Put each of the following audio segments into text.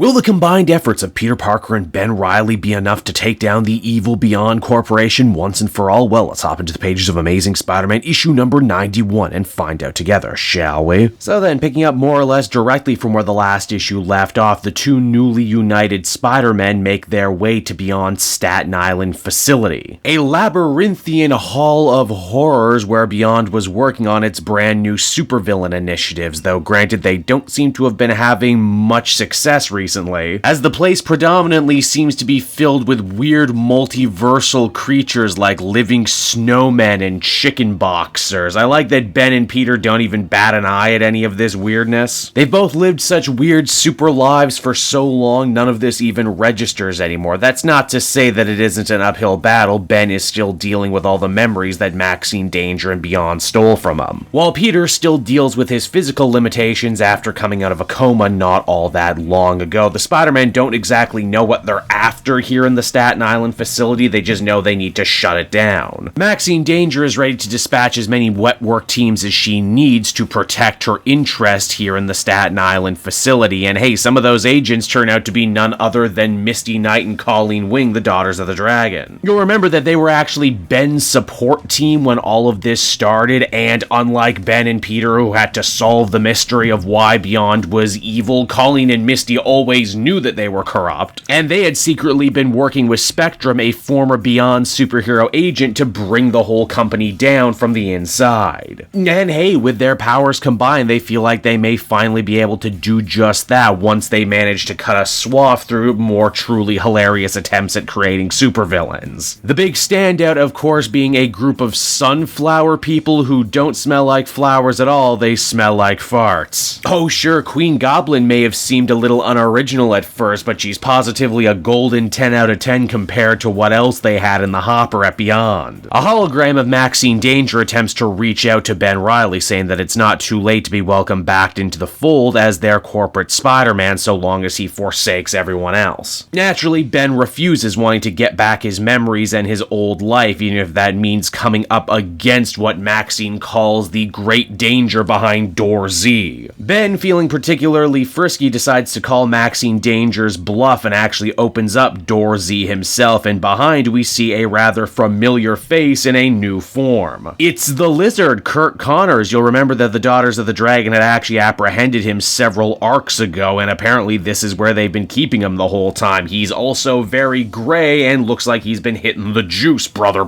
Will the combined efforts of Peter Parker and Ben Reilly be enough to take down the evil Beyond Corporation once and for all? Well, let's hop into the pages of Amazing Spider-Man issue number 91 and find out together, shall we? So then, picking up more or less directly from where the last issue left off, the two newly united Spider-Men make their way to Beyond's Staten Island facility, a labyrinthian hall of horrors where Beyond was working on its brand new supervillain initiatives, though granted they don't seem to have been having much success recently, as the place predominantly seems to be filled with weird multiversal creatures like living snowmen and chicken boxers. I like that Ben and Peter don't even bat an eye at any of this weirdness. They've both lived such weird super lives for so long, none of this even registers anymore. That's not to say that it isn't an uphill battle. Ben is still dealing with all the memories that Maxine Danger and Beyond stole from him, while Peter still deals with his physical limitations after coming out of a coma not all that long ago. The Spider-Men don't exactly know what they're after here in the Staten Island facility, they just know they need to shut it down. Maxine Danger is ready to dispatch as many wet work teams as she needs to protect her interest here in the Staten Island facility, and hey, some of those agents turn out to be none other than Misty Knight and Colleen Wing, the Daughters of the Dragon. You'll remember that they were actually Ben's support team when all of this started, and unlike Ben and Peter, who had to solve the mystery of why Beyond was evil, Colleen and Misty always knew that they were corrupt, and they had secretly been working with Spectrum, a former Beyond superhero agent, to bring the whole company down from the inside. And hey, with their powers combined, they feel like they may finally be able to do just that once they manage to cut a swath through more truly hilarious attempts at creating supervillains. The big standout, of course, being a group of sunflower people who don't smell like flowers at all, they smell like farts. Oh sure, Queen Goblin may have seemed a little unoriginal at first, but she's positively a golden 10 out of 10 compared to what else they had in the hopper at Beyond. A hologram of Maxine Danger attempts to reach out to Ben Reilly, saying that it's not too late to be welcomed back into the fold as their corporate Spider-Man so long as he forsakes everyone else. Naturally, Ben refuses, wanting to get back his memories and his old life, even if that means coming up against what Maxine calls the great danger behind Door Z. Ben, feeling particularly frisky, decides to call Maxine Danger's bluff and actually opens up Door Z himself, and behind we see a rather familiar face in a new form. It's the Lizard, Curt Connors. You'll remember that the Daughters of the Dragon had actually apprehended him several arcs ago, and apparently this is where they've been keeping him the whole time. He's also very gray and looks like he's been hitting the juice, brother.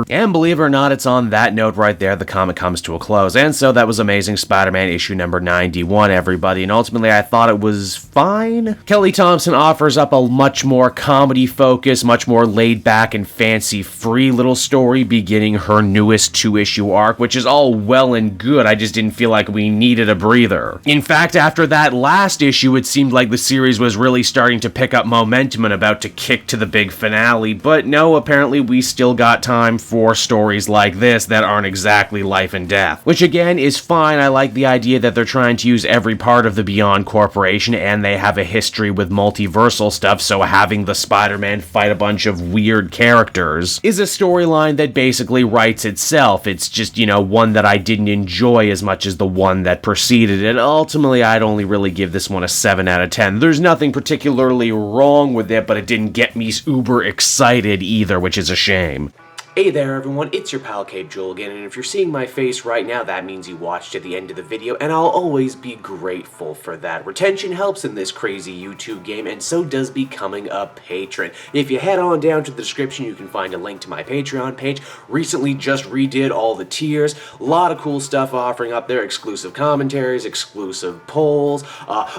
And believe it or not, it's on that note right there the comic comes to a close. And so that was Amazing Spider-Man issue number 91, everybody, and ultimately I thought it was fine. Kelly Thompson offers up a much more comedy-focused, much more laid-back and fancy-free little story beginning her newest 2-issue arc, which is all well and good. I just didn't feel like we needed a breather. In fact, after that last issue, it seemed like the series was really starting to pick up momentum and about to kick to the big finale, but no, apparently we still got time for stories like this that aren't exactly life and death. Which again is fine. I like the idea that they're trying to use every part of the Beyond Corporation, and they have a history with multiversal stuff, so having the Spider-Man fight a bunch of weird characters is a storyline that basically writes itself. It's just, one that I didn't enjoy as much as the one that preceded it. Ultimately, I'd only really give this one a 7 out of 10. There's nothing particularly wrong with it, but it didn't get me uber excited either, which is a shame. Hey there everyone, it's your pal Cape Joel again, and if you're seeing my face right now, that means you watched to the end of the video, and I'll always be grateful for that. Retention helps in this crazy YouTube game, and so does becoming a patron. If you head on down to the description, you can find a link to my Patreon page. Recently just redid all the tiers, a lot of cool stuff offering up there, exclusive commentaries, exclusive polls,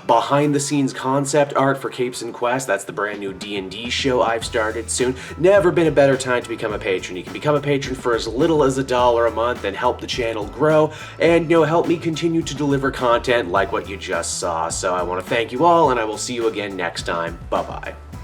behind the scenes concept art for Capes and Quest. That's the brand new D&D show I've started soon. Never been a better time to become a patron. You can become a patron for as little as $1 a month and help the channel grow and, help me continue to deliver content like what you just saw. So I want to thank you all, and I will see you again next time. Bye-bye.